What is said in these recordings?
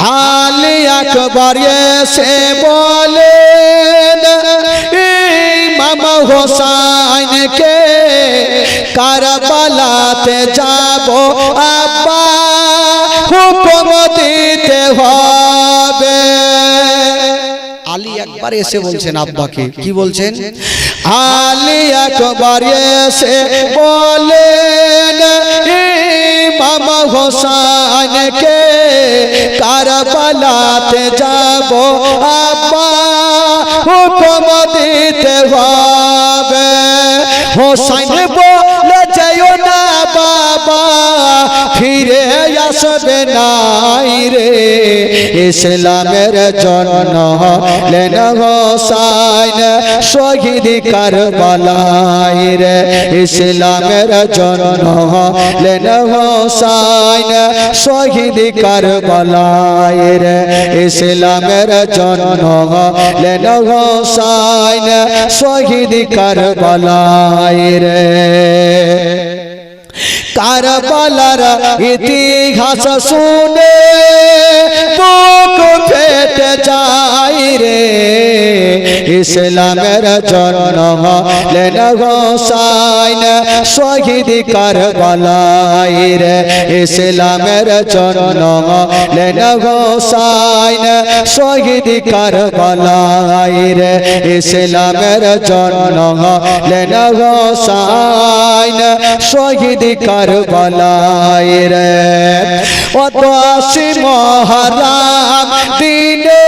আলী আকবর এসে বলেন ইমাম হোসেনকে কারবালাতে যাব আব্বা হুকুম দিতে হবে। আলী আকবর এসে বলছেন আব্বাকে, কি বলছেন? আলী আকবর এসে বলেন ইমাম হোসেনকে কারবালাতে যাব আব্বা হুকুম দিতে হবে। হোসেন বলে যেও না বাবা ফিরে আসবে নাই রে, ইসলামের জন্য হলেন হোসেন শহীদ কারবালায় রে, ইসলামের জন্য হলেন হোসেন শহীদ কারবালায় রে, ইসলামের জন্য হলেন হোসেন শহীদ কারবালায় রে। কারবালার ইতিহাস শুনে বুক ফেটে যায় রে, ইসলামের জন্য হলেন হোসেন শহীদ কারবালায় রে, ইসলামের জন্য হলেন হোসেন শহীদ কারবালায় রে, ইসলামের জন্য হলেন হোসেন শহীদ কারবালায় রে। অত আসি মহরম দিনে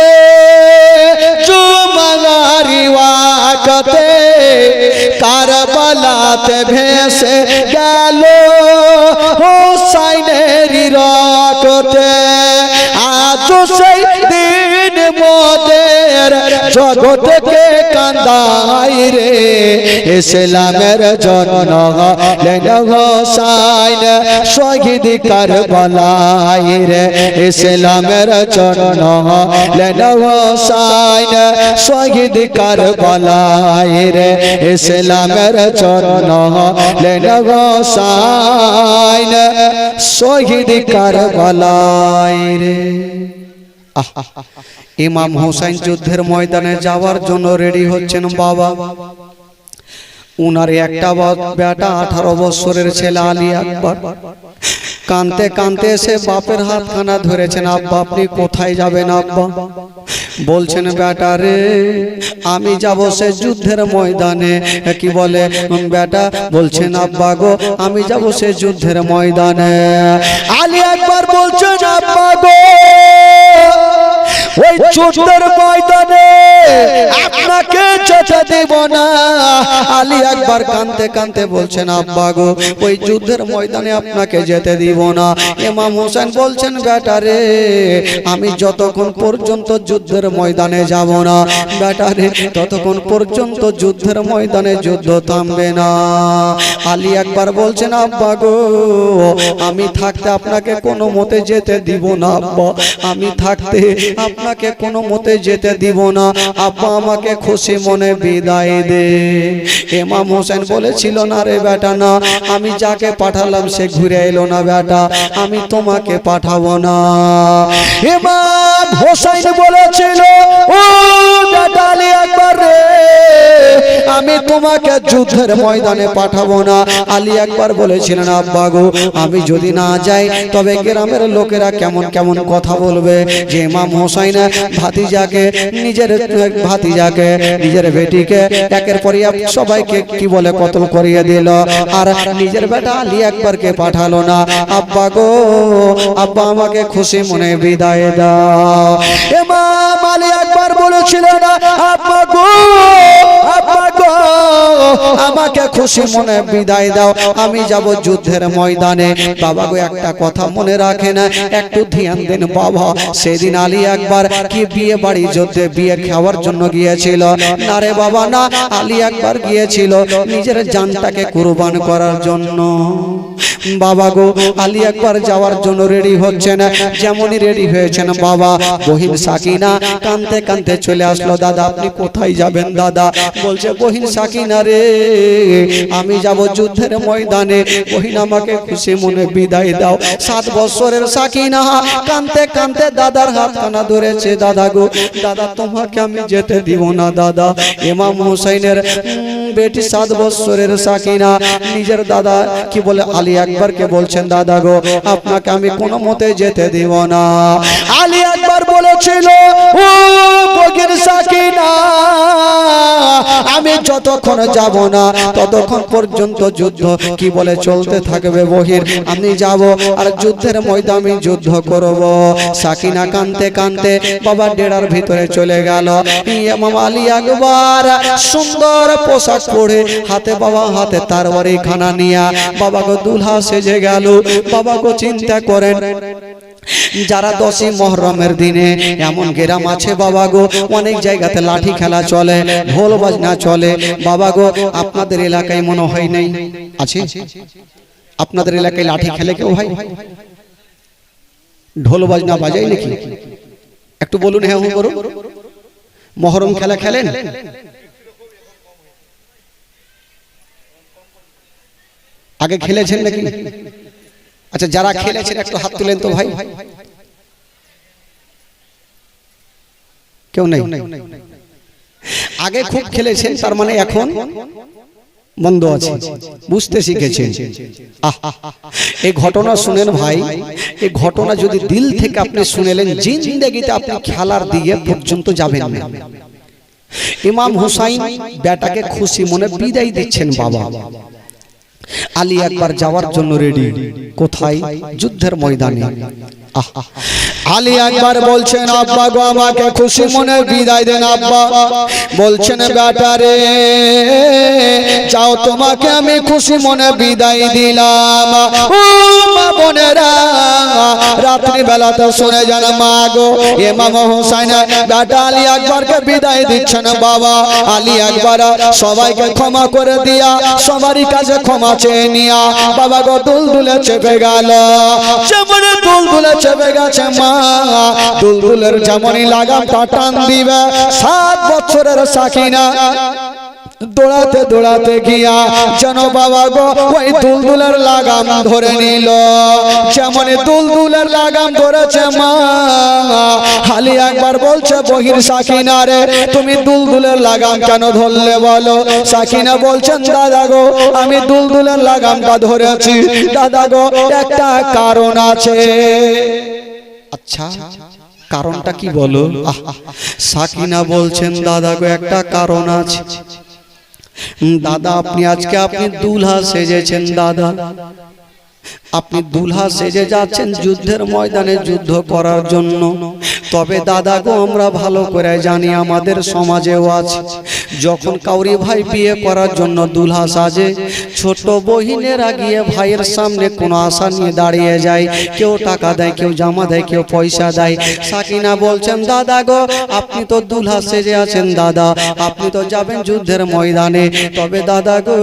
জুমারি ওয়াক্তে কারবালাতে ভেসে গেল হোসেনের রক্তে। আজ সেই দিন মোদের জগৎকে কান্দায় রে, ইসলামের জন্য হলেন হোসেন শহীদ কারবালায় রে, ইসলামের জন্য হলেন হোসেন শহীদ কারবালায় রে, ইসলামের জন্য হলেন হোসেন শহীদ কারবালায় রে। ইমাম হোসেন যুদ্ধের ময়দানে যাওয়ার জন্য রেডি হচ্ছেন বাবা। উনার একটা বেটা 18 বছরের ছেলে আলী আকবর কাঁদতে কাঁদতে এসে বাপের হাতখানা ধরেছেন, আব্বা আপনি কোথায় যাবেন আব্বা? বলছেন বেটা রে আমি যাব সে যুদ্ধের ময়দানে। কি বলে বেটা? বলছেন আব্বা গো আমি যাব সে যুদ্ধের ময়দানে। আলী আকবর বলছেন আব্বা গো ওই যুদ্ধের ময়দানে আপনাকে যেতে দেব না। আলী আকবর কাঁদতে কাঁদতে বলছেন আব্বা গো ওই যুদ্ধের ময়দানে আপনাকে যেতে দিব না। ইমাম হোসেন বলছেন বেটা রে আমি যতক্ষণ পর্যন্ত যুদ্ধের ময়দানে যাব না বেটা রে ততক্ষণ পর্যন্ত যুদ্ধের ময়দানে যুদ্ধ থামবে না। আলী আকবর বলছেন আব্বা গো আমি থাকতে আপনাকে কোনো মতে যেতে দিব না আব্বা, আমি থাকতে আপনাকে কোনো মতে যেতে দিব না আব্বা, আমাকে খুশি মনে বিদায় দে। ইমাম হোসেন বলেছিল না রে বেটা না, আমি যাকে পাঠালাম সে ঘুরে এলো না বেটা, আমি তোমাকে পাঠাবো না। ইমাম হোসেন বলেছিল ও বেটা আলী আকবর রে আমি তোমাকে যুদ্ধের ময়দানে পাঠাবো না। আলী আকবর বলেছিলেন আব্বা গো আমি যদি না যাই তবে গ্রামের লোকেরা কেমন কেমন কথা বলবে যে ইমাম হোসেন ভাতিজাকে নিজের বেটিকে একের পর এক সবাইকে কি বলে কতল করিয়ে দিল, আর নিজের বেটা আলী আকবরকে পাঠালো না। আব্বা গো আব্বা আমাকে খুশি মনে বিদায় দাও। ইমাম আলী আকবর বলেছিলেন আব্বা গো আমাকে খুশি মনে বিদায় দাও, আমি যাব যুদ্ধের ময়দানে। বাবা গো একটা কথা মনে রাখেন, একটু ধ্যান দেন বাবা। সেদিন আলী আকবর কি বিয়ে বাড়ি যুদ্ধে বিয়ে খাওয়ার জন্য গিয়েছিল না রে বাবা না, আলী আকবর গিয়েছিল নিজের জানটাকে কুরবান করার জন্য। বাবা গো আলী আকবর যাওয়ার জন্য রেডি হচ্ছেন, যেমনই রেডি হয়েছেন বাবা বহিন সাকিনা কাঁদতে কাঁদতে চলে আসলো। দাদা আপনি কোথায় যাবেন দাদা? বলছে বহিন সাকিনা রে আমি যাব যুদ্ধের ময়দানে, বহিন আমাকে খুশি মনে বিদায় দাও। 7 বছরের সাকিনা কাঁদতে কাঁদতে দাদার হাতখানা ধরেছে, দাদা গো দাদা তোমাকে আমি যেতে দিব না দাদা। ইমাম হুসাইনের বেটি 7 বছরের সাকিনা নিজের দাদা কি বলে আলী আকবরকে বলছেন, দাদা গো আপনাকে আমি কোনো মতে যেতে দিব না। আলী আকবর বলেছিল, ও বগির সাকিনা আমি যতক্ষণ যাব না ততক্ষণ পর্যন্ত যুদ্ধ কি বলে চলতে থাকবে বহির, আমি যাব আর যুদ্ধের ময়দানে যুদ্ধ করব। সাকিনা কাঁদতে কাঁদতে বাবা ডেরার ভিতরে চলে গেল। ইমাম আলী আকবর সুন্দর পোশাক পরে হাতে বাবা হাতে তরবারি খানা নিয়া বাবা গো দুলহা সেজে গেল। বাবা গো চিন্তা করেন যারা 10ই মুহররমের দিনে এমন গ্রাম আছে বাবা গো অনেক জায়গাতে লাঠি খেলা চলে, ঢোল বাজনা চলে। বাবা গো আপনাদের এলাকায় মনে হয় নাই আছে? আপনাদের এলাকায় লাঠি খেলে কেউ ভাই? ঢোল বাজনা বাজায় নাকি? একটু বলুন হ্যাঁ করুন। মুহররম খেলা খেলেন? আগে খেলেছেন নাকি? আচ্ছা যারা খেলেছেন একটু হাত তুলেন তো ভাই। কেউ নেই? আগে খুব খেলেছেন তার মানে এখন বন্ধ আছে, বুঝতে শিখেছেন। এই ঘটনা শুনেন ভাই, এই ঘটনা যদি দিল থেকে আপনি শুনেলেন জিন্দেগিতে আপনি খেলার দিকে পর্যন্ত যাবেন না। ইমাম হুসাইন বেটাকে খুশি মনে বিদায় দিচ্ছেন বাবা। আলী আকবর যাওয়ার জন্য রেডি, কোথায়? যুদ্ধের ময়দানে। আলী আকবর বলছেন, আব্বা গো আমাকে খুশি মনে বিদায় দেন। আব্বা বলছেন, বেটা রে যাও তোমাকে আমি খুশি মনে বিদায় দিলাম। ও মা বোনেরা রাত্রি বেলাতে শুনে যান মা গো ইমাম হুসাইন বেটা আলী আকবরকে বিদায় দিচ্ছেন বাবা। আলী আকবর সবাইকে ক্ষমা করে দিয়া সবারই কাছে ক্ষমা চেয়ে নিয়া বাবা গো দুলদুলে চেপে গেল। যেমন দুলদুলে চেপে গেছে মা, দুলদুলের যেমনই লাগামটা টান দিবে 7 বছরের সাকিনা দৌড়াতে দৌড়াতে গিয়া যেন বাবা গো ওই দুলদুলের লাগাম ধরে নিল। যেমন দুলদুলের লাগাম ধরেছে মা, আলী আকবর বলছে, বহির সাকিনা রে তুমি দুলদুলের লাগাম কেন ধরলে বলো? সাকিনা বলছেন, দাদা গো আমি দুলদুলের লাগামটা ধরেছি দাদা গো একটা কারণ আছে। আচ্ছা কারণটা কি বলো? সাকিনা বলছেন, দাদা গো একটা কারণ আছে। দাদা আপনি আজকে আপনি দুলহা সেজেছেন, দাদা আপনি দুলহা সেজে যাচ্ছেন যুদ্ধের ময়দানে যুদ্ধ করার জন্য। তবে দাদা গো আমরা ভালো করে জানি আমাদের সমাজেও আছে, যখন কাউরি ভাই বিয়ে করার জন্য দুলহা সাজে, ছোট বহিনেরা গিয়ে ভাইয়ের সামনে কোনো আশা নিয়ে দাঁড়িয়ে যায়, কেউ টাকা দেয়, কেউ জামা দেয়, কেউ পয়সা দেয়। সাকিনা বলছেন, দাদা গো আপনি তো দুলহা সেজে আছেন, দাদা আপনি তো যাবেন যুদ্ধের ময়দানে, তবে দাদা গো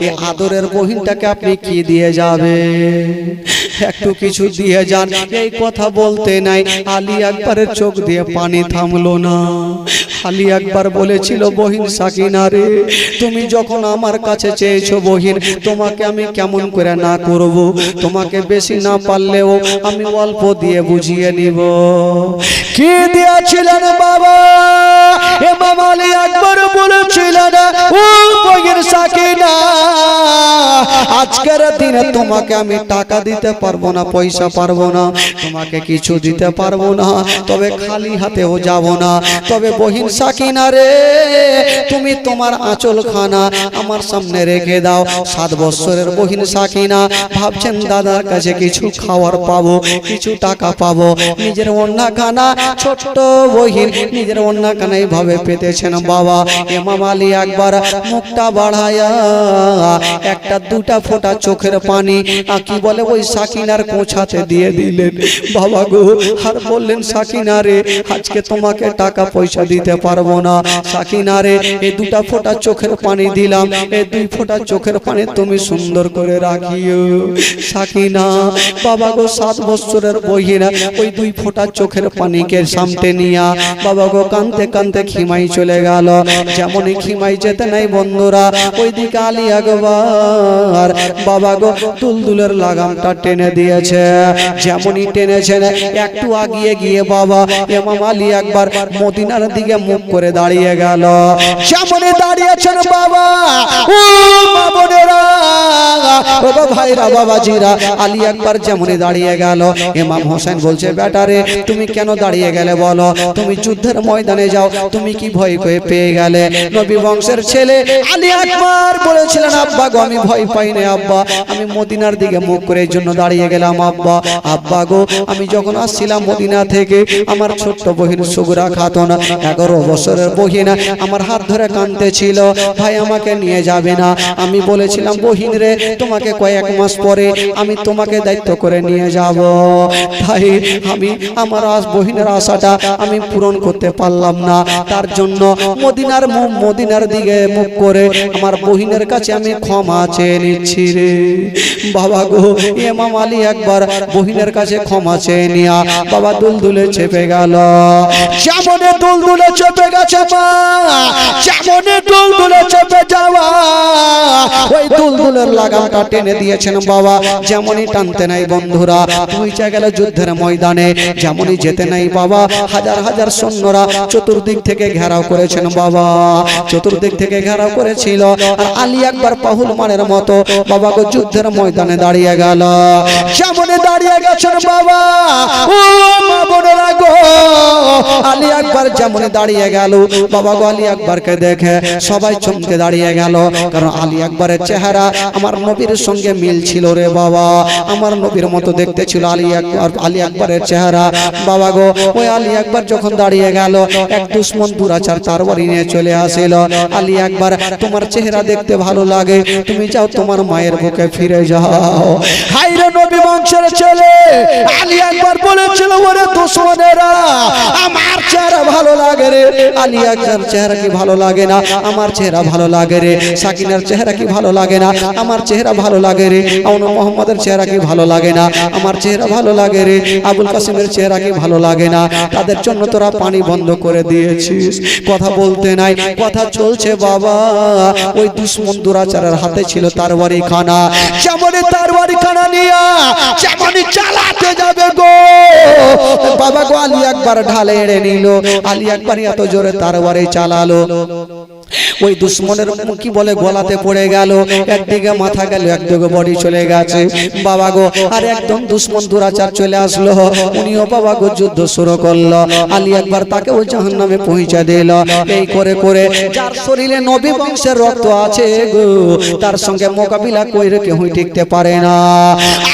এই আদরের বহিনটাকে আপনি কি দিয়ে যাবে? একটু কিছু দিয়ে যান। এই কথা বলতে নাই আলী আকবরের চোখ দিয়ে পানি থামলো না। আলী আকবর বলেছিল, বহিন সাকিনা রে তুমি যখন আমার কাছে চেয়েছো বহিন, তোমাকে আমি কেমন করে না করব? তোমাকে বেশি না পারলেও আমি অল্প দিয়ে বুঝিয়ে নিব। কি দিয়েছিলেন বাবা? ইমাম আলী আকবর বলেছিলেন, ও বহিন সাকিনা আজকের দিনে তোমাকে আমি টাকা দিতে পারবো না, পয়সা পারবো না, তোমাকে কিছু দিতে পারবো না, তবে খালি হাতেও যাব না। তবে বহিন সাকিনা রে তুমি তোমার আঁচল খানা আমার সামনে রেখে দাও। 7 বছরের বহিন সাকিনা ভাবছেন দাদার কাছে কিছু খাওয়ার পাবো, কিছু টাকা পাবো। নিজের ওন্না খানা ছোট্ট বহিন নিজের ওন্না খানা এইভাবে পেতেছেন বাবা। ইমাম আলী আকবর মুখটা বাড়ায়া একটা দুটা ফোঁটা চোখের পানি কি বলে ওই সাকিনা সাকিনার কোঁছাতে দিয়ে দিলেন বাবা গো। আর বললেন সাকিনা রে আজকে তোমাকে টাকা পয়সা দিতে পারবো না, সাকিনা রে এই দুটা ফোঁটা চোখের পানি দিলাম, এই দুই ফোঁটা চোখের পানি তুমি সুন্দর করে রাখিও। সাকিনা বাবা গো 7 বছরের বহিনা ওই দুই ফোঁটা চোখের পানিকে সামনে নিয়া বাবা গো কানতে কানতে খিমাই চলে গেল। যেমনই খিমাই যেতে নাই বন্ধুরা ওইদিকে আলী আকবর বাবা গো দুলদুলের লাগামটা টেনে দিয়েছে। যেমনই টেনেছেন একটু আগিয়ে গিয়ে বাবা ইমাম আলী আকবর মদিনার দিকে মুখ করে দাঁড়িয়ে গেল। যেমনই দাঁড়িয়েছেন বাবা ও মা বোনেরা ও ভাইরা বাবাজিরা আলী আকবর যেমনই দাঁড়িয়ে গেল ইমাম হোসেন বলছে বেটারে তুমি কেন দাঁড়িয়ে গেলে বলো, তুমি যুদ্ধের ময়দানে যাও, তুমি কি ভয় করে পেয়ে গেলে? নবী বংশের ছেলে আলী আকবর বলেছিলেন আব্বা গো আমি ভয় পাই না আব্বা, আমি মদিনার দিকে মুখ করে এই জন্য দাঁড়িয়ে গেলাম আব্বা। আব্বা গো আমি যখন আসছিলাম মদিনা থেকে আমার ছোট্ট বহিন সুগরা খাতুন 11 বছরের বহিন আমার হাত ধরে কাঁদতেছিল, ভাই আমাকে নিয়ে যাবে না? আমি বলেছিলাম বহিন রে তোমাকে কয়েক মাস পরে আমি তোমাকে দায়িত্ব করে নিয়ে যাব। ভাই আমি আমার বহিনের আশাটা আমি পূরণ করতে পারলাম না, তার জন্য মদিনার দিকে মুখ করে আমার বহিনের কাছে আমি ক্ষমা চেয়ে নিচ্ছি রে বাবা গো। ইমাম আলী একবার বহিনের কাছে ক্ষমা চেয়ে নিয়া বাবা দুলদুলে চেপে গেল। যেমনে দুলদুলে চেপে গেছে মা, যেমনে দুলদুলে চেপে যাওয়া ওই দুলদুলের লাগামটা টেনে দিয়েছেন বাবা। যেমনই টানতে নাই বন্ধুরা পৌঁছে গেল যুদ্ধের ময়দানে। যেমনই যেতে নাই বাবা হাজার হাজার সৈন্যরা চতুর্দিক থেকে ঘেরাও করেছেন বাবা, চতুর্দিক থেকে ঘেরাও করেছিল। আর আলী আকবর পাহুল মানের মতো বাবা গো যুদ্ধের ময়দানে দাঁড়িয়ে গেল। যেমনই দাঁড়িয়ে গেছেন বাবা ও মা বোনেরা গো আলী আকবর যেমনই দাঁড়িয়ে গেল বাবা গো আলী আকবরকে দেখে সবাই চমকে দাঁড়িয়ে গেল, কারণ আলী আকবরের চেহারা আমার নবীর সঙ্গে মিল ছিল রে বাবা, আমার নবীর মতো দেখতে ছিল আলী আকবরের চেহারা বাবা গো। ওই আলী আকবর যখন দাঁড়িয়ে গেল এক দুশ্মন দুরাচার তরবারি নিয়ে চলে আসিল। আলী আকবর তোমার চেহারা দেখতে ভালো লাগে, তুমি যাও তোমার মায়ের বুকে ফিরে যাও। হায়রে নবী বংশের ছেলে আলী আকবর বলেছিল ওরে দুশমনেরা আমার চেহারা ভালো লাগে রে। আলী আকবর চেহারা কি ভালো লাগে না? আমার চেহারা ভালো লাগে রে। সাকিনার চেহারা কি ভালো লাগে না? আমার চেহারা ভালো লাগে রে। আউন মোহাম্মদের চেহারা কি ভালো লাগে না? আমার চেহারা ভালো লাগে রে। আবুল কাসিমের চেহারা কি ভালো লাগে না? তাদের জন্য তোরা পানি বন্ধ করে দিয়েছিস, কথা বলতে নাই, কথা চলছে বাবা। ওই দুশ্মন দুরাচারের হাতে ছিল তরবারি খানা, যেমনই তরবারি খানা নিয়া যেমনই চালাতে যাবে গো বাবা গো আলী আকবর ঢালে এড়ে নিল। আলী আকবর এত জোরে তরবারি চালালো ওই দুশ্মনের কি বলে গলাতে পড়ে গেল, একদিকে মাথা গেল একদিকে বডি চলে গেছে বাবা গো। আর একদম দুশ্মন দুরাচার চলে আসলো, উনিও বাবা গো যুদ্ধ শুরু করলো। আলী আকবর তাকে ওই জাহান্নামে পৌঁছে দিল। এই করে করে যার শরীরে নবী বংশের রক্ত আছে গো তার সঙ্গে মোকাবিলা কইরে কেউ টিকতে পারে না।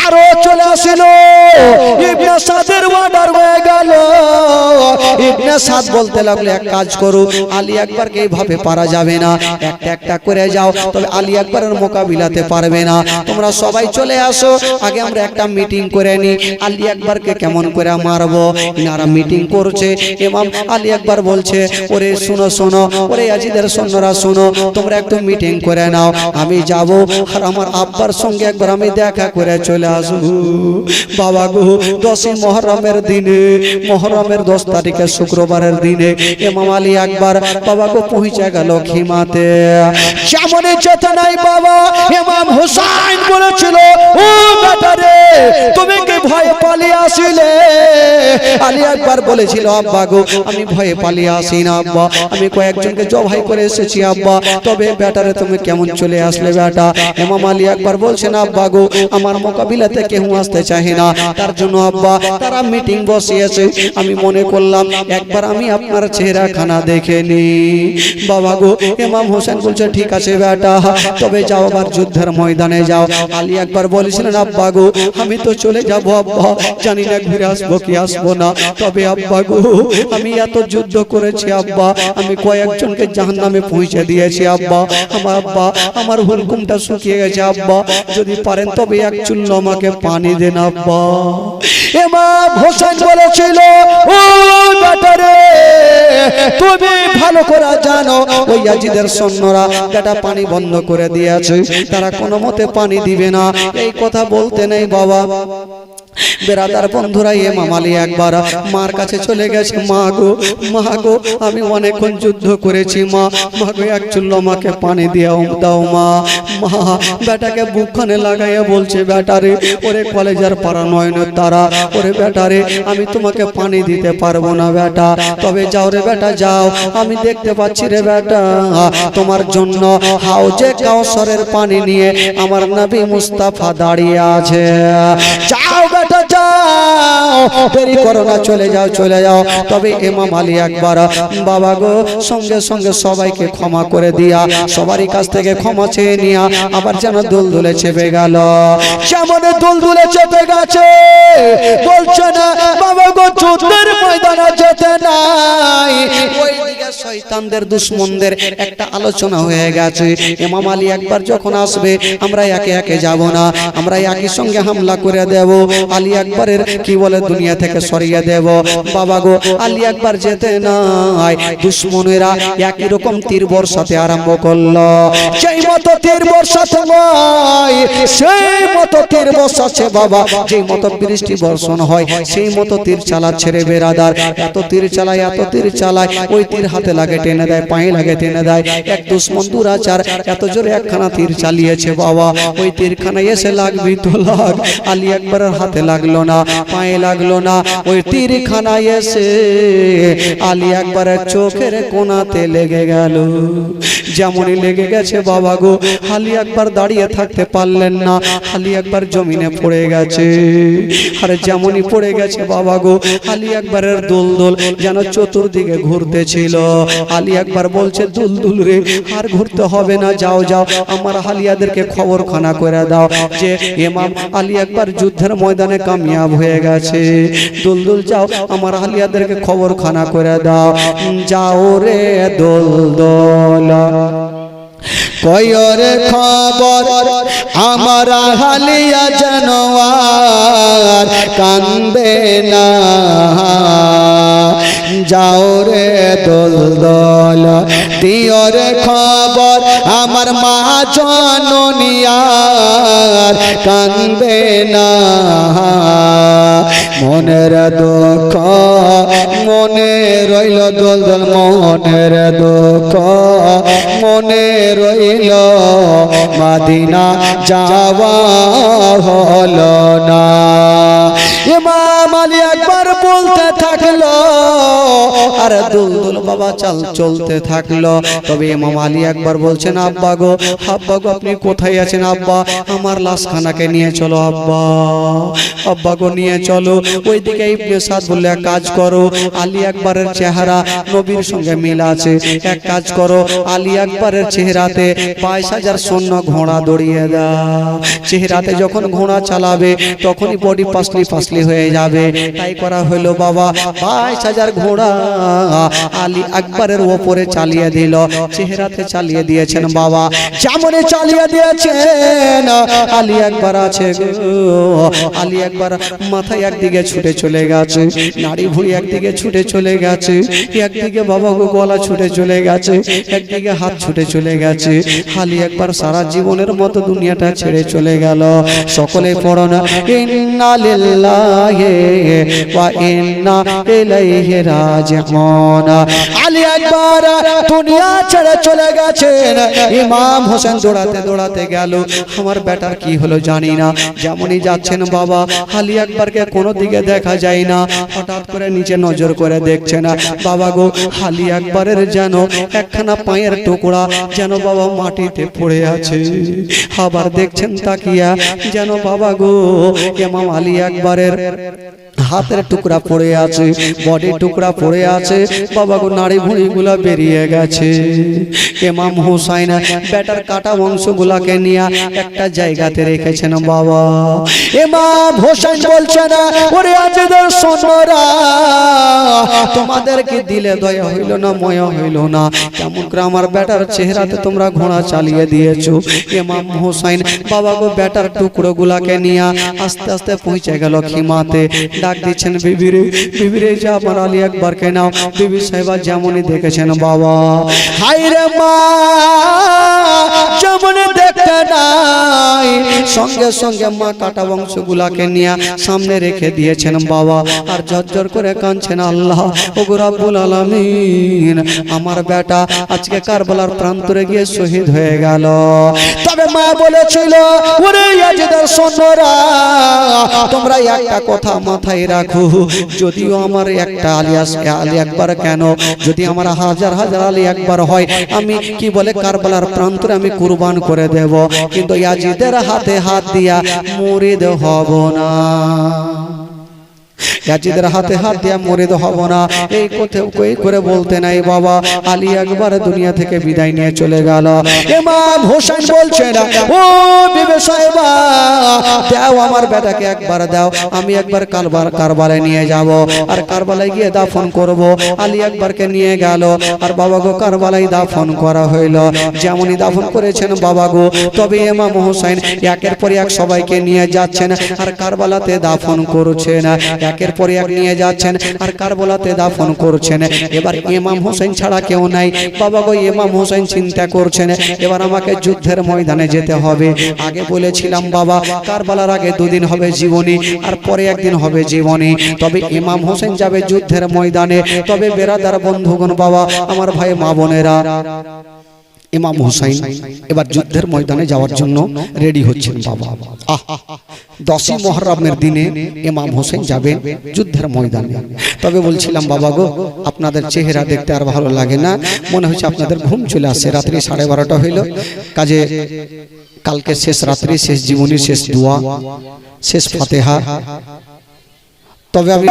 আরো চলে আসিল ইবনে সাদের অর্ডার হয়ে গেল। ইবনে সাদ বলতে লাগলো এক কাজ করো আলী আকবরকে এইভাবে পারা যাবে না, একটা একটা করে যাও, তবে আলী আকবরের মোকাবিলাতে পারবে না। তোমরা সবাই চলে আসো, আগে আমরা একটা মিটিং করে নি আলী আকবরকে কেমন করে মারবো। ইনারা মিটিং করছে, ইমাম আলী আকবর বলছে ওরে শুনো শোনো, ওরে আজিদের সৈন্যরা শোনো, তোমরা একটু মিটিং করে নাও, আমি যাব আর আমার আব্বার সঙ্গে একবার আমি দেখা করে চলে আসবো। বাবা গো 10ই মুহররমের দিনে, মুহররমের 10 তারিখে শুক্রবারের দিনে ইমাম আলী আকবর বাবা গো পৌঁছে গেল খিমাতে। যেমনই যেতে নাই বাবা ইমাম হুসাইন বলেছিল ও বেটা রে তুমি কি ভয়ে পালিয়ে আসিলে? আলী আকবর বলেছিল আব্বা গো আমি ভয়ে পালিয়ে আসি না আব্বা, আমি কয়েকজনকে জবাই করে এসেছি আব্বা, তবে বেটারে তুমি কেমন চলে আসলে বেটা? ইমাম আলী আকবর বলছেন আব্বা গো আমার মোকাবিলাতে কেউ আসতে চাহে না, তার জন্য আব্বা তারা মিটিং বসিয়েছে, আমি মনে করলাম এক একবার আমি আপনার চেহারা খানা দেখে নি। বাবা গো, ইমাম হোসেন বলছে ঠিক আছে বেটা, তবে যাও আবার যুদ্ধের ময়দানে যাও। আলী আকবর বলেছিলেন আব্বা গো আমি তো চলে যাব আব্বা, জানি না ঘুরে আসবো কি আসবো না, তবে আব্বা গো আমি এত যুদ্ধ করেছি আব্বা, আমি কয়েকজনকে জাহান্নামে পৌঁছে দিয়েছি আব্বা, আমার হুলকুমটা শুকিয়ে গেছে আব্বা, যদি পারেন তবে এক চুল্লো আমাকে পানি দেন আব্বা। ইমাম হোসেন বলেছিল ও বেটা রে, তুমি ভালো করে জানো ওই ইয়াজিদের সৈন্যরা বেটা পানি বন্ধ করে দিয়েছে, তারা কোনো মতে পানি দিবে না, এই কথা বলতে নেই বাবা। বেরাদার বন্ধুরা, ইমাম আলী একবার মার কাছে চলে গেছে, মা গো আমি অনেকক্ষণ যুদ্ধ করেছি মা গো এক চুল্লো আমাকে পানি দাও মা। বেটাকে বুকখানে লাগাইয়া বলছে বেটারে, ওরে কলেজের পাড়া নয়নের তারা, ওরে বেটারে আমি তোমাকে পানি দিতে পারবো না বেটা, তবে যাও রে বেটা যাও, আমি দেখতে পাচ্ছি রে বেটা তোমার জন্য হাউজে কাউসারের পানি নিয়ে আমার নবী মুস্তাফা দাঁড়িয়ে আছে, যাও বেটা যাও, দেরি করো না, চলে যাও। তবে ইমাম আলী একবার বাবা গো সঙ্গে সঙ্গে সবাইকে ক্ষমা করে দিয়া, সবারই কাছ থেকে ক্ষমা চেয়ে নিয়া আবার যেন দুলদুলে চেপে গেল, যেমন দুলদুলে চেপে গেছে বলছে না বাবা গো যুদ্ধের ময়দানে যেতে নাই, ওইদিকে শয়তানদের দুশমনদের একটা আলোচনা হয়ে গেছে। ইমাম আলী একবার যখন আসবে আমরা একে একে যাব না, আমরা একই সঙ্গে হামলা করে দেব, আলী আকবরের কি বলে দুনিয়া থেকে সরিয়ে দেব। বাবা গো আলী আকবর যেতে নাই, দুশমনেরা একই রকম তীর বর্ষাতে আরম্ভ করলো, সেই মতো তীর বর্ষাতে নয়, সেই মতো তীর বর্ষাচ্ছে বাবা, যেই মতো বৃষ্টি বর্ষণ হয় সেই মতো তীর চালাচ্ছে রে বেরাদার, এত তীর চালায় ওই তীর হাতে লাগে টেনে দেয়, পায়ে লাগে টেনে দেয়, এক দুশমন দুরাচার এত জোরে একখানা তীর চালিয়েছে বাবা, ওই তীরখানা এসে লাগবি তো লাগ, আলী আকবরের হাতে লাগলো না, পায়ে লাগলো না, ওই তীরখানা এসে আলী আকবরের চোখের কোণাতে লেগে গেল, যেমনই লেগে গেছে বাবা গো আলী আকবর দাঁড়িয়ে থাকতে পারলেন না, আলী আকবর জমিনে পড়ে গেছে, আর যেমনই পড়ে গেছে বাবা গো আলী আকবরের দুলদুল যেন চতুর্দিকে ঘুরতেছিল, আলী আকবর বলছে দুলদুল রে আর ঘুরতে হবে না, যাও আমার হালিয়াদেরকে খবরখানা করে দাও যে ইমাম আলী আকবর যুদ্ধের ময়দানে কামিয়াব হয়ে গেছে, দুলদুল যাও আমার হালিয়াদেরকে খবরখানা করে দাও, যাও রে দুলদুল কয়রে খবর আমার হালিয়া জানোয়ার কান্দে না, যাও রে দুলদুল দিও রে খবর আমার মা জননিয়ার কান্দে না, মনের দুঃখ মনে রইল দুলদুল, মনের দুঃখ মনে রইল, মদিনা যাওয়া হলো না। ইমাম আলী আকবর বলতে থাকলো আর দুলদুল বাবা চলতে থাকলো, তবে ইমাম আলী আকবর বলছেন আব্বা গো আপনি কোথায় আছেন আব্বা, আমার লাশখানাকে নিয়ে চলো আব্বা গো নিয়ে চলো। ওইদিকে ইবনে সাদ বললে এক কাজ করো, আলী আকবরের চেহারা নবীর সঙ্গে মিল আছে, এক কাজ করো আলী আকবরের চেহারাতে 22,000 সৈন্য ঘোড়া দড়িয়ে দাও, চেহারাতে যখন ঘোড়া চালাবে তখনই বডি পাসলি হয়ে যাবে, তাই করা হলো বাবা, 22,000 ঘোড়া আলী আকবরের ওপরে চালিয়ে দিল, চেহারাতে চালিয়ে দিয়েছেন বাবা, যেমনই চালিয়ে দিয়েছেন আলী আকবর আছে আলী আকবর মাথায় একদিকে ছুটে চলে গেছে, নাড়ি ভুঁড়ি একদিকে ছুটে চলে গেছে, একদিকে বাবা গো গলা ছুটে চলে গেছে, একদিকে হাত ছুটে চলে গেছে, আলী আকবর সারা জীবনের মতো দুনিয়াটা ছেড়ে চলে গেল। সকলে পড়ো না ইন্না লিল্লাহি ওয়া ইন্না ইলাইহি রাজিউন। আলী আকবর দুনিয়া ছেড়ে চলে গেছেন, ইমাম হোসেন দৌড়াতে গেল, আমার বেটার কি হলো জানি না, যেমনই যাচ্ছেন বাবা আলী আকবরকে কোনো দিকে দেখা যায় না, হঠাৎ করে নিচে নজর করে দেখছে না বাবা গো আলী আকবরের যেন একখানা পায়ের টুকরা যেন বাবা মাটিতে পড়ে আছে, আবার দেখছেন তাকিয়া যেন বাবা গো ইমাম আলী আকবরের হাতের টুকরা পড়ে আছে, বডির টুকরা পড়ে আছে, বাবা গো নাড়ি ভুঁড়িগুলা বেরিয়ে গেছে। ইমাম হুসাইন বেটার কাটা বংশগুলাকে নিয়ে একটা জায়গাতে রেখেছেন বাবা। ইমাম হুসাইন বলছেন, ওরে আজদের সোনরা, তোমাদেরকে দিলে দয়া হইল না, ময়া হইল না, কেমন করে আমার বেটার চেহারাতে তোমরা ঘোড়া চালিয়ে দিয়েছো। ইমাম হুসাইন বাবা গো বেটার টুকরো গুলাকে নিয়ে আস্তে আস্তে পৌঁছে গেল খিমাতে। ডাক দিচ্ছেন, বিবিরে, বিবিরে যা আমার আলী আকবরকে নাও। বিবি সাহেবা যেমনই দেখেছেন বাবা, হাই রে মা, যেমন দেখতে নাই, সঙ্গে সঙ্গে মা কাটা বংশগুলাকে নিয়ে সামনে রেখে দিয়েছেন বাবা। আর ঝরঝর করে কাঁদছেন, আল্লাহ ওগো রব্বুল আলামিন, আমার বেটা আজকে কারবালার প্রান্তরে গিয়ে শহীদ হয়ে গেল। তবে মা বলেছিল, ওরে ইয়াজিদের সৈন্যরা, তোমরা একটা কথা মাথায় রাখো, যদিও আমার একটা আলী আকবর কেন, যদি আমার হাজার হাজার আলী আকবর হয়, আমি কি বলে কারবালার প্রান্তরে আমি কুরবান করে দেব, কিন্তু ইয়াজিদের হাতে হাত দিয়া মুরিদ হব না, ইয়াজিদের হাতে হাত দিয়া মুরিদ হব না। এই কথা কই করে বলতে নাই বাবা, আলী আকবর দুনিয়া থেকে বিদায় নিয়ে চলে গেল। ইমাম হোসেন বলছেন, ও বিবি সাহেবা, দাও আমার বেটাকে একবার দাও, আমি একবার কারবালায় নিয়ে যাব, আর কারবালায় গিয়ে দাফন করব। আলী আকবরকে নিয়ে গেল, আর বাবা গো কারবালায় দাফন করা হইল। যেমনই দাফন করেছেন বাবা গো, তবে ইমাম হোসেন একের পর এক সবাইকে নিয়ে যাচ্ছেন আর কারবালাতে দাফন করছেন, একের পর এক নিয়ে যাচ্ছেন আর কারবালাতে দাফন করছেন। এবার ইমাম হোসেন ছাড়া কেউ নাই বাবা গো। ইমাম হোসেন চিন্তা করছেন, এবার আমাকে যুদ্ধের ময়দানে যেতে হবে। আগে বলেছিলাম বাবা, কারবালার আগে দুদিন হবে জীবনী, আর পরে একদিন হবে জীবনী। তবে ইমাম হোসেন যাবে যুদ্ধের ময়দানে। তবে বেরাদার বন্ধুগণ বাবা, আমার ভাই মা বোনেরা, ইমাম হুসাইন এবার যুদ্ধের ময়দানে যাওয়ার জন্য রেডি হচ্ছেন বাবা। 10ই মুহররমের দিনে ইমাম হুসাইন যাবেন যুদ্ধের ময়দানে। তবে বলছিলাম বাবা গো, আপনাদের চেহারা দেখতে আর ভালো লাগে না, মনে হচ্ছে আপনাদের ঘুম চলে আসছে। রাত্রি 12:30 হইল, কাজে কালকে শেষ রাত্রি, শেষ জীবনী, শেষ দোয়া, শেষ ফাতিহা। তবে আমি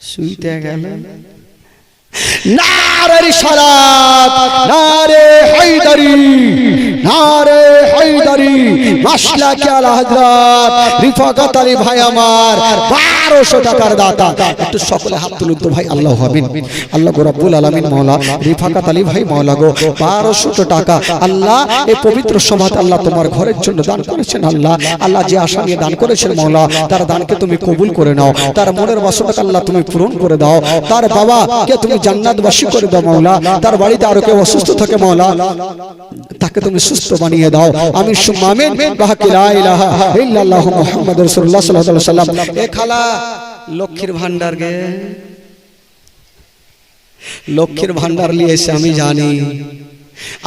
শুইতে গেলাম। নারে রিসালাত, নারে হায়দারি, নারে হায়দারি, মাসলাকে আলা হযরত রিফাকাত আলী ভাই আমার 1200 টাকার দাতা। একটু সকলে হাত তুলুন তো ভাই, আল্লাহু আমিন। আল্লাহ গো রব্বুল আলামিন মাওলা রিফাকাত আলী ভাই মাওলা গো 1200 টাকা আল্লাহ এই পবিত্র সভাতে আল্লাহ তোমার ঘরের জন্য দান করেছেন। আল্লাহ আল্লাহ যে আশা নিয়ে দান করেছেন মাওলা, তার দানকে তুমি কবুল করে নাও, তার মনের বাসনাকে আল্লাহ তুমি পূরণ করে দাও, তার বাবাকে তুমি জান্নাতবাসী করে দাও মাওলা, তার বাড়িতে আরো কেউ অসুস্থ থাকে মাওলা, তাকে তুমি সুস্থ বানিয়ে দাও। আমি সুম্মা আমিন। বাহাকি লা ইলাহা ইল্লাল্লাহু মুহাম্মাদুর রাসূলুল্লাহ সাল্লাল্লাহু আলাইহি ওয়াসাল্লাম। এ খালা, লক্ষ্মীর ভান্ডার গে, লক্ষ্মীর ভান্ডার নিয়ে এসে আমি জানি।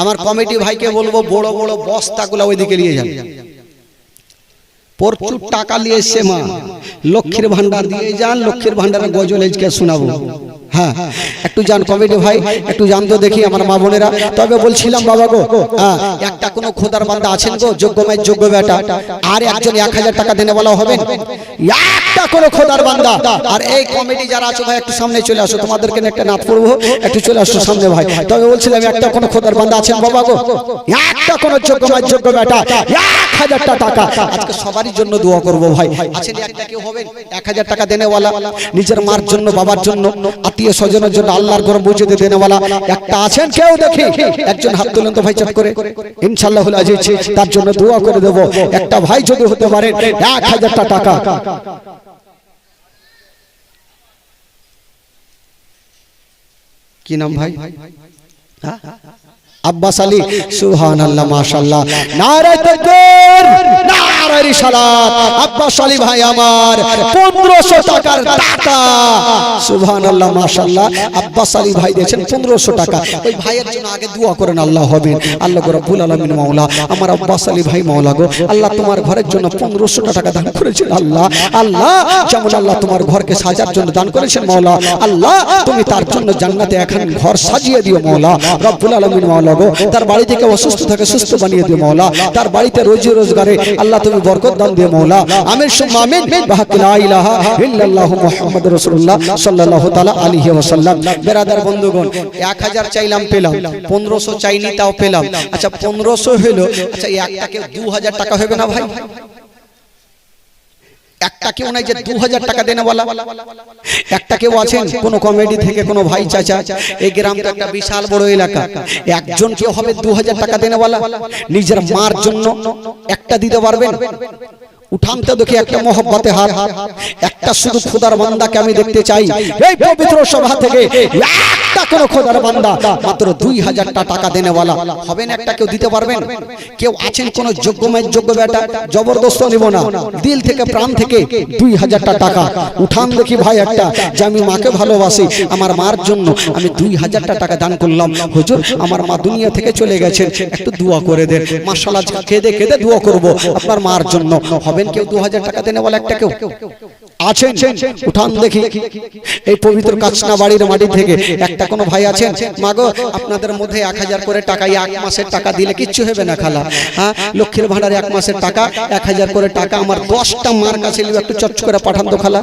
আমার কমিটি ভাইকে বলবো, বড় বড় বস্তাগুলো ওইদিকে নিয়ে যান। প্রচুর টাকা নিয়ে এসে মা, লক্ষ্মীর ভান্ডার দিয়ে যান। লক্ষ্মীর ভান্ডারের গজল আজকে শোনাবো। হ্যাঁ, একটু যান কমিটি ভাই, একটু জান তো দেখি আমার মা বোনেরা। তবে বলছিলাম বাবা গো, একটা কোন খোদার বান্দা আছেন গো, যোগ্য মায়ের যোগ্য বেটা, আর একজন 1000 টাকা দেনে বলা হবেন? একটা কোন খোদার বান্দা। আর এই কমিটি যারা আছো ভাই, একটু সামনে চলে আসো, তোমাদেরকে একটা নাত পড়বো, একটু চলে আসো সামনে ভাই। তবে বলছিলাম, একটা কোন খোদার বান্দা আছেন বাবা গো, একটা কোন যোগ্য মায়ের যোগ্য বেটা, 1000 টাকা। আজকে সবারই জন্য দোয়া করবো ভাই। আছেন একটা কেউ হবেন 1000 টাকা দেনেওয়ালা, নিজের মার জন্য, বাবার জন্য, আত্মীয় স্বজনের জন্য, আল্লাহর ঘরে বুঝিয়ে দেনেওয়ালা একটা আছেন কেউ? দেখি একজন হাত তুলেন তো ভাই, চট করে। ইনশাআল্লাহ আজিজ তার জন্য দোয়া করে দেব। একটা ভাই যদি হতে পারেন 1000 টাকা। কি নাম ভাই? আব্বাস আলী। সুবহানাল্লাহ, মাশাআল্লাহ। নারে তাকবীর, নারে রিসালাত। আব্বাস আলী ভাই আমার 1500 টাকার দাতা। সুবহানাল্লাহ, মাশাআল্লাহ। আব্বাস আলী ভাই দিয়েছেন 1500 টাকা। ওই ভাইয়ের জন্য আগে দোয়া করেন, আল্লাহ হবে। আল্লাহ গো রব্বুল আলামিন মাওলা, আমার আব্বাস আলী ভাই মাওলা গো, আল্লাহ তোমার ঘরের জন্য 1500 টাকা দান করেছেন। আল্লাহ আল্লাহ, যেমন আল্লাহ তোমার ঘরকে সাজার জন্য দান করেছেন মাওলা, আল্লাহ তুমি তার জন্য জান্নাতে এখন ঘর সাজিয়ে দিও মাওলা রব্বুল আলামিন মাওলা গো তার বাড়ি থেকে অসুস্থ থাকে সুস্থ বানিয়ে দিও মওলা তার বাড়িতে রোজি রোজগারে আল্লাহ তুমি বরকত দান দিও মওলা আমিন সুম্মা আমিন বিহাক্কি লা ইলাহা ইল্লাল্লাহু মুহাম্মাদুর রাসূলুল্লাহ সাল্লাল্লাহু তাআলা আলাইহি ওয়াসাল্লাম বেরাদার বন্ধুগণ 1000 চাইলাম পেলাম 1500 চাইনি তাও পেলাম আচ্ছা 1500 হলো আচ্ছা একটাকে 2000 টাকা হবে না ভাই একটা কেউ নাই যে 2000 টাকা দেনে বলা একটা কেউ আছেন কোন কমিটি থেকে কোন ভাই চাচা এই গ্রামটা একটা বিশাল বড় এলাকা একজন কেউ হবে 2000 টাকা দেনে বলা নিজের মার জন্য একটা দিতে পারবেন উঠান তো দেখি একটা মহব্বতে হাত একটা শুধু খোদার বান্দাকে আমি দেখতে চাই এই পবিত্র সভা থেকে একটা কোন খোদার বান্দা মাত্র 2000 টাকা দেনে বলা হবে না একটা কেউ দিতে পারবেন কেউ আছেন কোন যোগ্যময় যোগ্য বেটা জবরদস্ত নিব না দিল থেকে প্রাণ থেকে 2000 টাকা উঠান দেখি ভাই একটা যে আমি মাকে ভালোবাসি আমার মার জন্য আমি 2000 টাকা দান করলাম হুজুর আমার মা দুনিয়া থেকে চলে গেছেন একটু দোয়া করে দেন মাশাআল্লাহ কেঁদে কেঁদে দোয়া করব আপনার মার জন্য হবেন কেউ 2000 টাকা দেনে বলা একটা কেউ আছেন উঠান দেখি এই পবিত্র কাচনা বাড়ির মাটি থেকে একটা কোন ভাই আছেন মাগো আপনাদের মধ্যে 1000 করে টাকা এক মাসের টাকা দিলে কিচ্ছু হবে না খালা হ্যাঁ লক্ষ্মীর ভান্ডারে এক মাসের টাকা 1000 করে টাকা আমার 10টা মার কাছে লিও একটু চট করে পাঠান তো খালা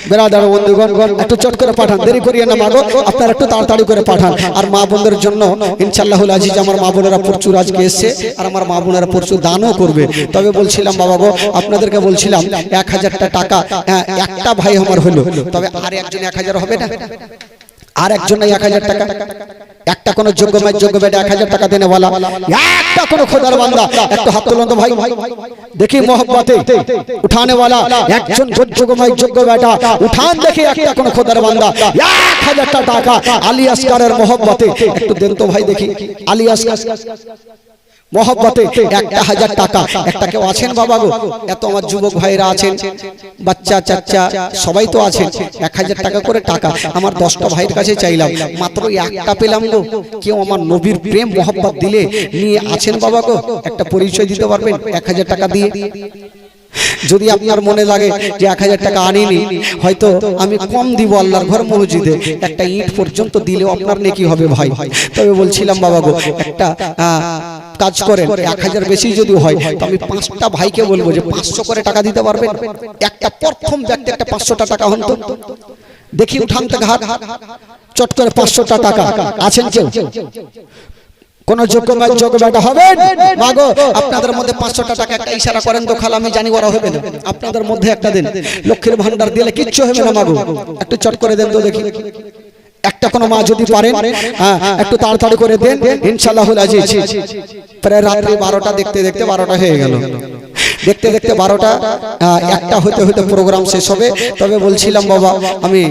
বেরাদার বন্ধুগণ একটু চট করে পাঠান দেরি করিয়ে না মাগো আপনারা একটু তাড়াতাড়ি করে পাঠান আর মা বোনদের জন্য ইনশাআল্লাহুল আজিজ আমার মা বোনেরা প্রচুর আজকে এসেছে আর আমার মা বোনেরা প্রচুর দানও করবে তবে বলছিলাম বাবা গো আপনাদেরকে বলছিলাম 1000 টাকা একটা ভাই আমার হলো তবে আর একজন 1000 হবে না আর একজন 1000 টাকা একটা কোন যোগ্যময় যোগ্য বেটা 1000 টাকা দেনে বলা একটা কোন খোদার বান্দা একটু হাত তুলুন তো ভাই দেখি মহব্বতে উঠানে वाला একজন যোগ্যময় যোগ্য বেটা উঠান দেখি একটা কোন খোদার বান্দা 1000 টাকা আলী আসকারের মহব্বতে একটু দেন তো ভাই দেখি আলী আসকার মহব্বতে 1000 টাকা একটা কেউ আছেন বাবা গো এত আমার যুবক ভাইরা আছেন বাচ্চা চাচা সবাই তো আছেন 1000 টাকা করে টাকা আমার 10টা ভাইয়ের কাছে চাইলাম মাত্র একটা পেলাম গো কেউ আমার নবীর প্রেম মহব্বত দিলে নিয়ে আছেন বাবা গো একটা পরিচয় দিতে পারবেন 1000 টাকা দিয়ে যদি আপনার মনে লাগে যে 1000 টাকা আনিনি হয়তো আমি কম দিব আল্লাহর ঘর মসজিদে একটা ইট পর্যন্ত দিলেও আপনার নেকি হবে ভাই তবে বলছিলাম বাবা গো একটা কাজ করেন 1000 বেশি যদি হয় তো আমি 5টা ভাইকে বলবো যে 500 করে টাকা দিতে পারবেন একটা প্রথম ব্যক্তি একটা 500 টাকা হন তো দেখি উঠান থেকে হাত চট করে 500 টাকা আছেন কেউ কোন যোগ্যময় যোগ্য বেটা হবেন মাগো আপনাদের মধ্যে 500 টাকা একটা ইশারা করেন তো খালা আমি জানি ওরা হবে না আপনাদের মধ্যে একটা দিন লক্ষ্মীর ভান্ডার দিলে কিচ্ছু হবে না মাগো একটু চট করে দেন তো দেখি একটা কোন মা যদি পারেন হ্যাঁ একটু তাড়াতাড়ি করে দেন ইনশাআল্লাহুল আজিজ প্রায় রাত্রি 12টা দেখতে দেখতে 12টা হয়ে গেল দেখতে দেখতে 12টা একটা হতে হতে প্রোগ্রাম শেষ হবে তবে বলছিলাম বাবা আমি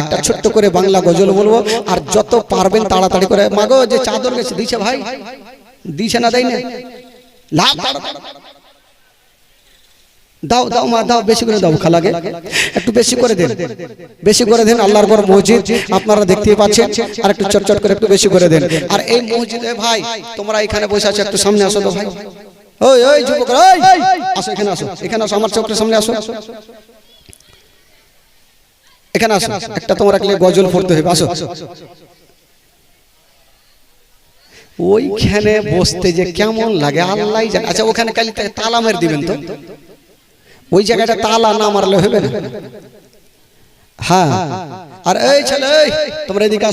একটা ছোট্ট করে বাংলা গজল বলবো আর যত পারবেন তাড়াতাড়ি করে মাগো যে চাদর গেছে দিছে ভাই দিছে না দেয় না লাভ দাও দাও মা দাও বেশি করে দাও খালাকে একটু বেশি করে দেন আল্লাহর ঘর মসজিদ আপনারা দেখতেই পাচ্ছেন আর একটু চটচট করে একটু বেশি করে দেন আর এই মসজিদে ভাই তোমরা এখানে বসে আছো একটু সামনে আসো তো ভাই ওই ওই যুবকরা ওই আসো এখানে আসো আমার চোখের সামনে আসো এখানে আসো একটা তোমরা একটা গজল পড়তে হবে আসো ওইখানে বসতে যে কেমন লাগে আল্লাহই জানে আচ্ছা ওখানে কালি তালা মেরে দিবেন তো ওই জায়গাটা তালা না মারলে হবে না হ্যাঁ আর এই ছেলে তোমরা এদিকে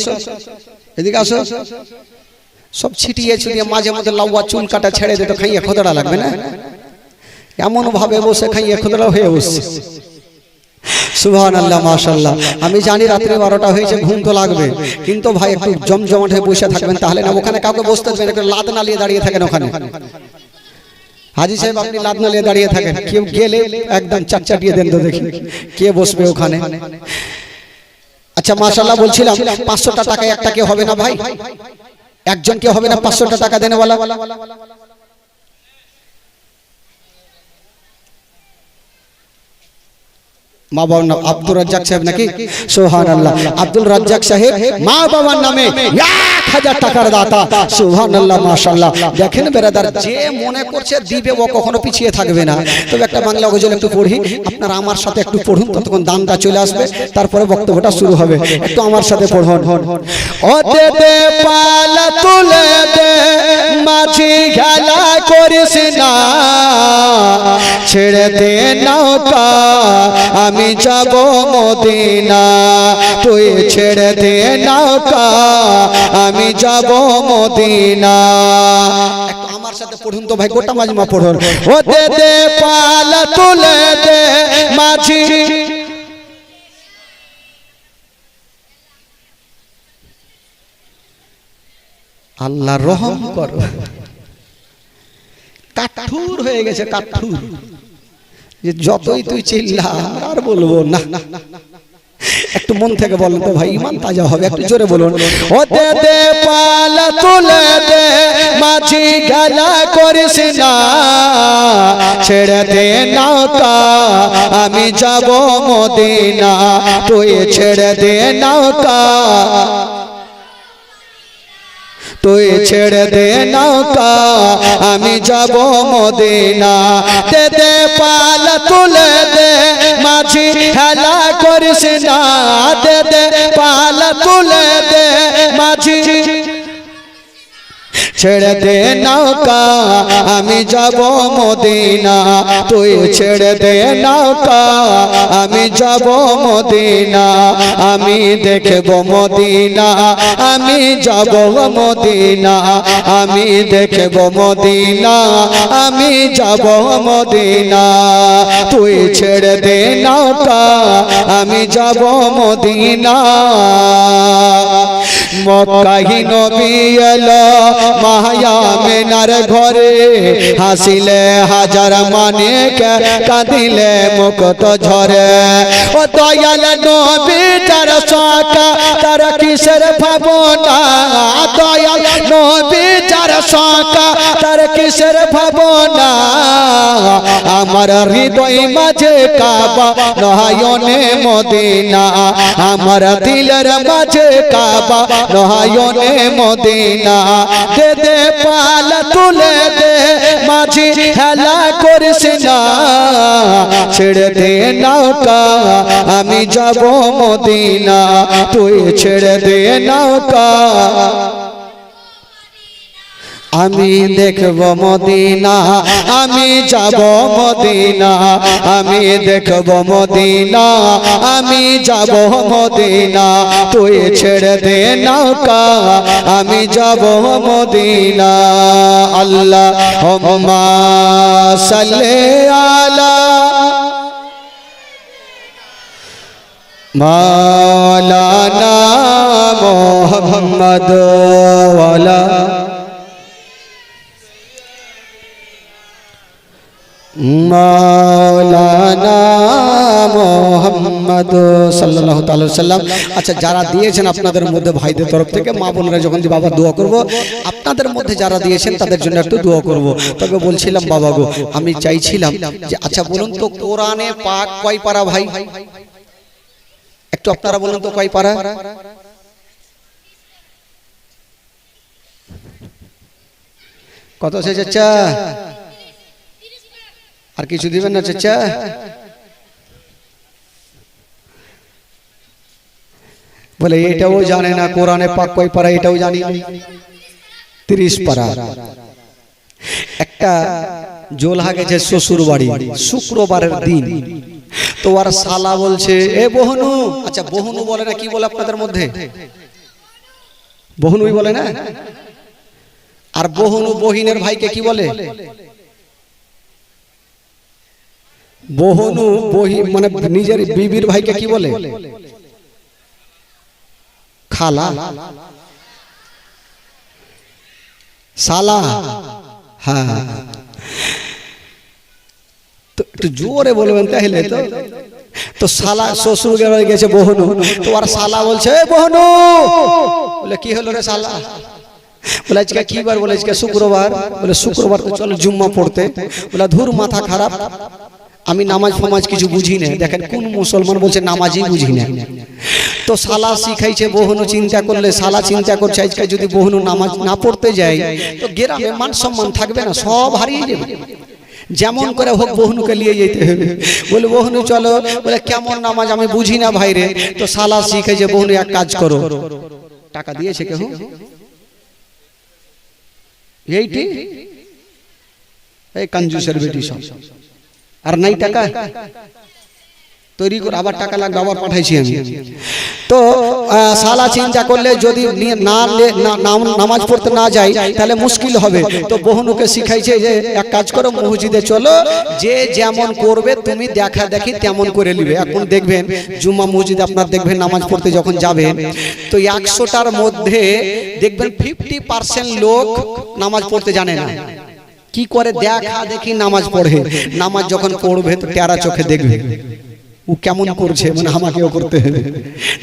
আসো সব ছিটিয়ে মাঝে মধ্যে লাউয়া চুল কাটা ছেড়ে দে তো খাইয়ে খোদড়া লাগবে না এমন ভাবে বসে খাইয়ে খোদড়া হয়ে বসছে সুবহানাল্লাহ মাশাআল্লাহ আমি জানি রাত্রি 12টা হয়েছে ঘুম তো লাগবে কিন্তু ভাই একটু জমজমাট হয়ে বসে থাকবেন তাহলে না ওখানে কাউকে বসতে দেবেন একটু লাদ না নিয়ে দাঁড়িয়ে থাকেন ওখানে হাজি সাহেব আপনি লাদ না নিয়ে দাঁড়িয়ে থাকেন কেউ গেলে একদম চাটচাটিয়ে দেন তো দেখি কে বসবে ওখানে আচ্ছা মাশাআল্লাহ বলছিলাম 500 টাকা একটা কে হবে না ভাই একজন কে হবে না 500 টাকা দেনে वाला মা বাবার নাম আব্দুল রাজ্জাক সাহেব নাকি? সুবহানাল্লাহ। আব্দুল রাজ্জাক সাহেব মা বাবার নামে 1000 টাকার দাতা। সুবহানাল্লাহ, মাশাআল্লাহ। দেখেন বেরাদার, যে মনে করছে দিবে ও কখনো পিছিয়ে থাকবে না। তবে একটা বাংলা গজল একটু পড়ি, আপনারা আমার সাথে একটু পড়ুন, ততক্ষণ দানটা চলে আসবে, তারপরে বক্তব্যটা শুরু হবে। একটু আমার সাথে পড়ুন। ও দে দে পালা তুলে দে মাঝি খেলা করিস না, ছেড়ে দে নৌকা আমি যাব মদিনা, তুই ছেড়ে দে নৌকা আমি যাব মদিনা। একটু আমার সাথে পড়ুন তো ভাই, গোটা মাজমা পড়ুন। ও দে দে পালা তুলে দে মাঝি, আল্লাহ রহম কর। কাঠুর হয়ে গেছে, কাঠুর। যে যতই তুই চিল্লা আর বলবো না। একটু মন থেকে বলেন তো ভাই, ইমান তাজা হবে। একটু জোরে বলুন। ও দে দে পালা তুলে দে মাঝি খেলা করিস না, ছেড়ে দে নৌকা আমি যাব মদিনা, তুই ছেড়ে দে নৌকা, তুই ছেড়ে দে নৌকা আমি যাব মদিনা। দে দে পালা তুলে দে মাঝি খেলা করিস না, দে দে পালা তুলে দে মাঝি, ছেড়ে দে নৌকা আমি যাব মদিনা, তুই ছেড়ে দে নৌকা আমি যাব মদিনা, আমি দেখব মদিনা, আমি যাব মদিনা, আমি দেখব মদিনা, আমি যাব মদিনা, তুই ছেড়ে দে নৌকা আমি যাব মদিনা। মক্কায় নবী এলো মায়া মেনার ঘরে, হাসিলে হাজার মানে কাঁদিলে মুক্ত ঝরে। ও দয়াল নবী যার সাকা তার কিসের ভাবনা, দয়াল নবী যার সাকা তার কিসের ভাবনা, আমার হৃদয় মাঝে কাবা নয়নে মদিনা, আমার দিলের মাঝে কাবা নয়নে মদিনা। দে দে পালা তুলে দে মাঝি খেলা করিস না, ছেড়ে দে নৌকা আমি যাব মদিনা, তুই ছেড়ে দে নৌকা আমি দেখব মদিনা, আমি যাব মদিনা, আমি দেখব মদিনা, আমি যাব মদিনা, তুই ছেড়ে দে নৌকা আমি যাব মদিনা। আল্লাহুম্মা সাল্লি আলা মাওলানা মুহাম্মদ ওয়ালা মাওলানা মুহাম্মদ সাল্লাল্লাহু তাআলা সাল্লাম। আচ্ছা, যারা দিয়েছেন আপনাদের মধ্যে ভাইদের তরফ থেকে, মা বোনেরা যখন যে বাবা দোয়া করব, আপনাদের মধ্যে যারা দিয়েছেন তাদের জন্য একটু দোয়া করব। তবে বলছিলাম বাবা গো, আমি চাইছিলাম যে আচ্ছা বলুন তো কোরআনে পাক কয় পারা ভাই? একটু আপনারা বলুন তো কয় পারা? কত সে চাচা? আর কিছু দিবেন না চাচা? বলে এটাও জানে না কোরআনে পাক কয় পারা, এটাও জানি 30 পারা। একটা জোলহা গেছে শ্বশুর বাড়ি শুক্রবারের দিন, তো আর শালা বলছে এ বহনু, আচ্ছা বহনু বলে না, কি বলে আপনাদের মধ্যে? বহনুই বলে না? আর বহনু বহিনের ভাইকে কি বলে? বহনু মানে নিজের বিবির ভাইকে কি বলে? খালা, শালা। হ্যাঁ, তো একটু জোরে বলবেন তাহলে তো। তো শালা শ্বশুর গেছে বহনু, তো আর শালা বলছে এ বহনু, বলে কি হলো রে শালা? বলে আজকে কি বার? বলে আজকে শুক্রবার। বলে শুক্রবার তো চলো জুম্মা পড়তে। বলে ধুর মাথা খারাপ, আমি নামাজ ফমাজ কিছু বুঝি না। দেখেন কোন মুসলমান বলছে নামাজই বুঝি না। তো শালা শিখাইছে বহুনু, চিন্তা করলে শালা চিন্তা করছে আজকে যদি বহুনু নামাজ না পড়তে যায় তো গ্রামে মান সম্মান থাকবে না, সব হারিয়ে যাবে। যেমন করে হোক বহুনুকে নিয়ে যেতে হবে। বলে বহুনু চলো, বলে কেমন নামাজ আমি বুঝি না ভাই রে। তো শালা শিখাইছে বহুনু এক কাজ করো, টাকা দিয়েছে কেউ এইটি এই কঞ্জুসের বেটি সব, আর নাই টাকা তৈরি করে আবার টাকা লাগবে, আবার পাঠাইছি আমি। তো শালা চিন্তা করলে যদি নামাজ পড়তে না যাই তাহলে মুশকিল হবে। তো বহুনুকে শিখাইছে যে এক কাজ করো, মসজিদে চলো, যে যেমন করবে তুমি দেখা দেখি তেমন করে নিবে। এখন দেখবেন জুম্মা মসজিদে আপনার দেখবেন নামাজ পড়তে যখন যাবেন তো 100টার মধ্যে দেখবেন 50% লোক নামাজ পড়তে জানে না। কি করে দেখা দেখি নামাজ পড়ে, নামাজ যখন পড়বে তো টেরা চোখে দেখবে ও কেমন করছে, মানে আমাকেও করতে হবে,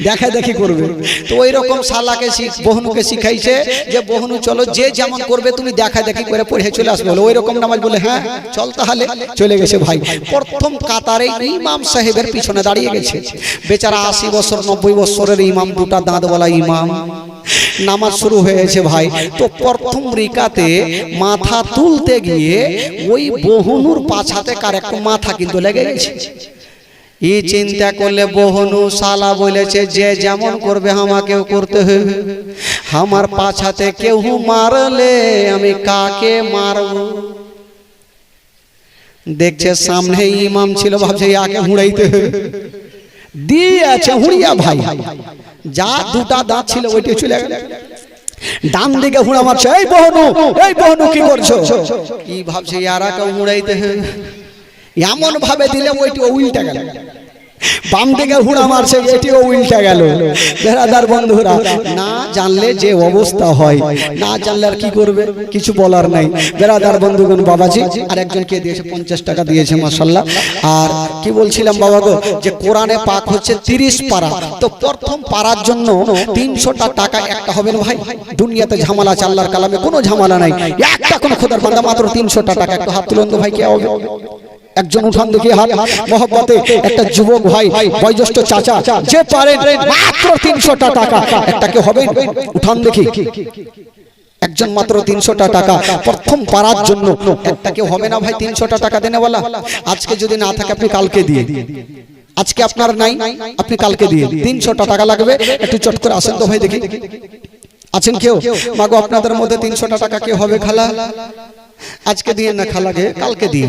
দেখা দেখি করবে। তো ওই রকম শালাকে বহুনুকে শিখাইছে যে বহুনু চলো, যে যেমন করবে তুমি দেখা দেখি করে পড়ে চলে আসবে। ওই রকম নামাজ বলে হ্যাঁ চল, তাহলে চলে গেছে ভাই। প্রথম কাতারে ইমাম সাহেবের পিছনে দাঁড়িয়ে গেছে বেচারা 80 বছর 90 বছরের ইমাম, দুটা দাঁতওয়ালা ইমাম। নামাজ শুরু হয়েছে ভাই। তো প্রথম রিকাতে মাথা তুলতে গিয়ে ওই বহুনুর পাছাতে কার একটা মাথা কিন্তু লেগে গেছে। এই চিন্তা করলে বহুনু শালা বলেছে যে যেমন করবে আমাকেও করতে হবে, আমার পাছাতে কেউ মারলে আমি কাকে মারব। দেখছে সামনে ইমাম ছিল, ভাবছে আগে হুড়াইতে হবে, দিয়েছে হুড়িয়া ভাই, যা দুটা দাঁত ছিল ওইটা চলে গেল। ডান দিকে হুড়া মারছে, এই বহুনু কি করছো? কি ভাবছে ইয়ারাকে হুড়াইতে হবে, এমন ভাবে দিলে ওইটি উল্টা গেল। বাম দিকে হুড়া মারছে, এটিও উল্টা গেল। বেরাদার বন্ধুরা, না জানলে যে অবস্থা হয়, না জানলে আর কি করবে, কিছু বলার নাই। বেরাদার বন্ধুগণ, বাবাজি আর একজনকে দিয়েছে 50 টাকা দিয়েছে, মাশাআল্লাহ। আর কি বলছিলাম বাবা গো, যে কোরআনে পাক হচ্ছে 30 পারা। তো প্রথম পারার জন্য 300টা টাকা একটা হবে না ভাই। দুনিয়াতে ঝামেলা আছে, আল্লাহর কালামে কোনো ঝামেলা নাই। একটা কোন খোদার বান্দা মাত্র 300টা টাকা। একটু হাত তুলুন তো ভাই, কে হবে? একজন উঠান দেখি হাত, মহব্বতে একটা যুবক ভাই, বয়োজ্যেষ্ঠ চাচা, যে পারেন মাত্র 300টা টাকা। একটা কে হবে? উঠান দেখি, একজন মাত্র 300টা টাকা প্রথম পারার জন্য। একটা কেউ হবে না ভাই 300টা টাকা দেনেওয়ালা? আজকে যদি না থাকে আপনি কালকে দিয়ে, আজকে আপনার নাই আপনি কালকে দিয়ে, 300টা টাকা লাগবে। একটু চট করে আসেন তো ভাই দেখি, আছেন কেউ? মাগো আপনাদের মধ্যে 300টা টাকা কে হবে? খালা আজকে দিয়ে না, খালাকে কালকে দিয়ে।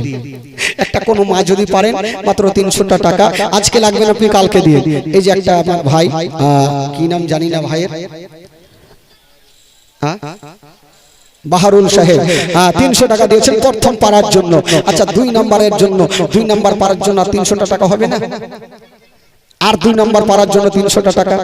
একটা কোনো মা যদি পারেন মাত্র 300টা টাকা আজকে লাগবে না, আপনি কালকে দিয়ে। এই যে একটা আমার ভাই, কি নাম জানি না ভাইয়ের, বাহারুল সাহেব, 300 টাকা দিয়েছেন প্রথম পারার জন্য। আচ্ছা 2 নম্বরের জন্য, 2 নম্বর পারার জন্য 300টা টাকা হবে না? আর 2 নম্বর পারার জন্য 300টা টাকা।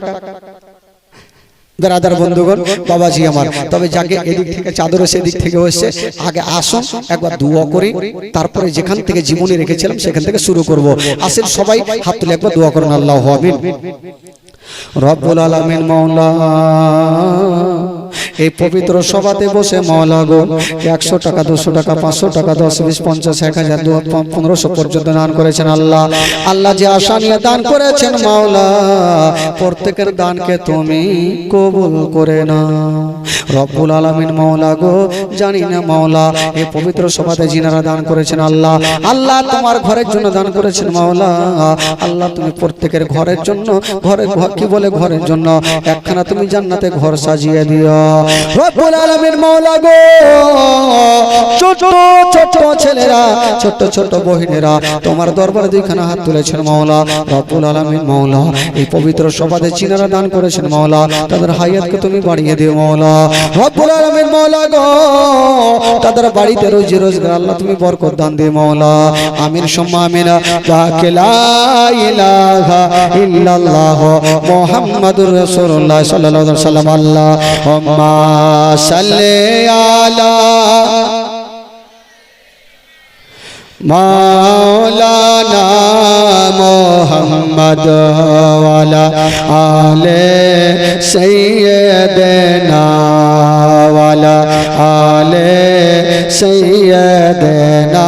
বেরাদার বন্ধুগণ, বাবাজি আমার, তবে যাকে এদিক থেকে চাদর সেদিক থেকে হচ্ছে, আগে আসুন একবার দোয়া করি, তারপরে যেখান থেকে জীবনী রেখেছিলাম সেখান থেকে শুরু করব। আসেন সবাই হাত তুলে একবার দোয়া করুন। আল্লাহু আমিন। রব্বুল আলামিন মাওলা, এই পবিত্র সভাতে বসে মাওলা গো 100 টাকা 200 টাকা 500 টাকা 10 20 50 1000 1500 পর্যন্ত দান করেছেন। আল্লাহ আল্লাহ যে আশা নিয়ে দান করেছেন মাওলা, প্রত্যেকের দানকে তুমি কবুল করে নাও রব্বুল আলামিন। মাওলা গো, জানি না মাওলা এই পবিত্র সভাতে যিনারা দান করেছেন আল্লাহ, আল্লাহ তোমার ঘরের জন্য দান করেছেন মাওলা, আল্লাহ তুমি প্রত্যেকের ঘরের জন্য, ঘরে কি বলে ঘরের জন্য একখানা তুমি জান্নাতে ঘর সাজিয়ে দিও রব্বুল আলামিন। মাওলা গো, ছোট ছোট ছেলেরা, ছোট ছোট বহিনেরা তোমার দরবারে দুইখানা হাত তুলেছেন মাওলা রব্বুল আলামিন। মাওলা এই পবিত্র সভাতে যিনারা দান করেছেন মাওলা, তাদের হায়াতকে তুমি বাড়িয়ে দিও মাওলা রব্বুল আলামিন। মাওলা গো, তাদের বাড়িতে রোজি রোজগার আল্লাহ তুমি বরকত দান দিও মাওলা। আমিন সুম্মা আমিন। লা ইলাহা ইল্লাল্লাহ মুহাম্মাদুর রাসূলুল্লাহ সাল্লাল্লাহু আলাইহি ওয়াসাল্লাম। আল্লাহুম্মা সাল্লি আলা মাওলানা মুহাম্মদ ওয়া আলা আলে সাইয়্যিদিনা ওয়া আলা আলে সাইয়্যিদিনা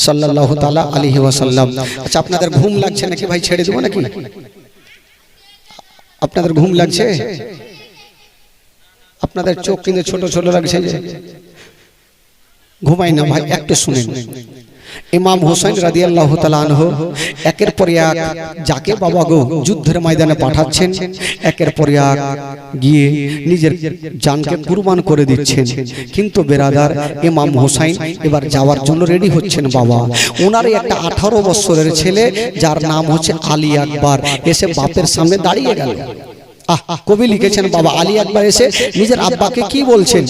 সাল্লাল্লাহু তাআলা আলাইহি ওয়াসাল্লাম। আচ্ছা, আপনাদের ঘুম লাগছে নাকি ভাই? ছেড়ে দেব নাকি? আপনাদের ঘুম লাগছে? আপনাদের চোখ কিন্তু ছোট ছোট লাগছে যে। ঘুমাই না ভাই, একটু শুনেন। ইমাম হোসেন রাদিয়াল্লাহু তাআলা আনহু একের পর এক যাকে বাবা গো যুদ্ধের ময়দানে পাঠাচ্ছেন, একের পর এক গিয়ে নিজের জানকে কুরবান করে দিচ্ছেন। কিন্তু বেরাদার, ইমাম হোসেন এবার যাওয়ার জন্য রেডি হচ্ছেন। বাবা ওনারই একটা 18 বছরের ছেলে যার নাম হচ্ছে আলী আকবর এসে বাপের সামনে দাঁড়িয়ে গেল। কবি লিখেছেন বাবা আলী আকবর এসে নিজের আব্বাকে কি বলছেন?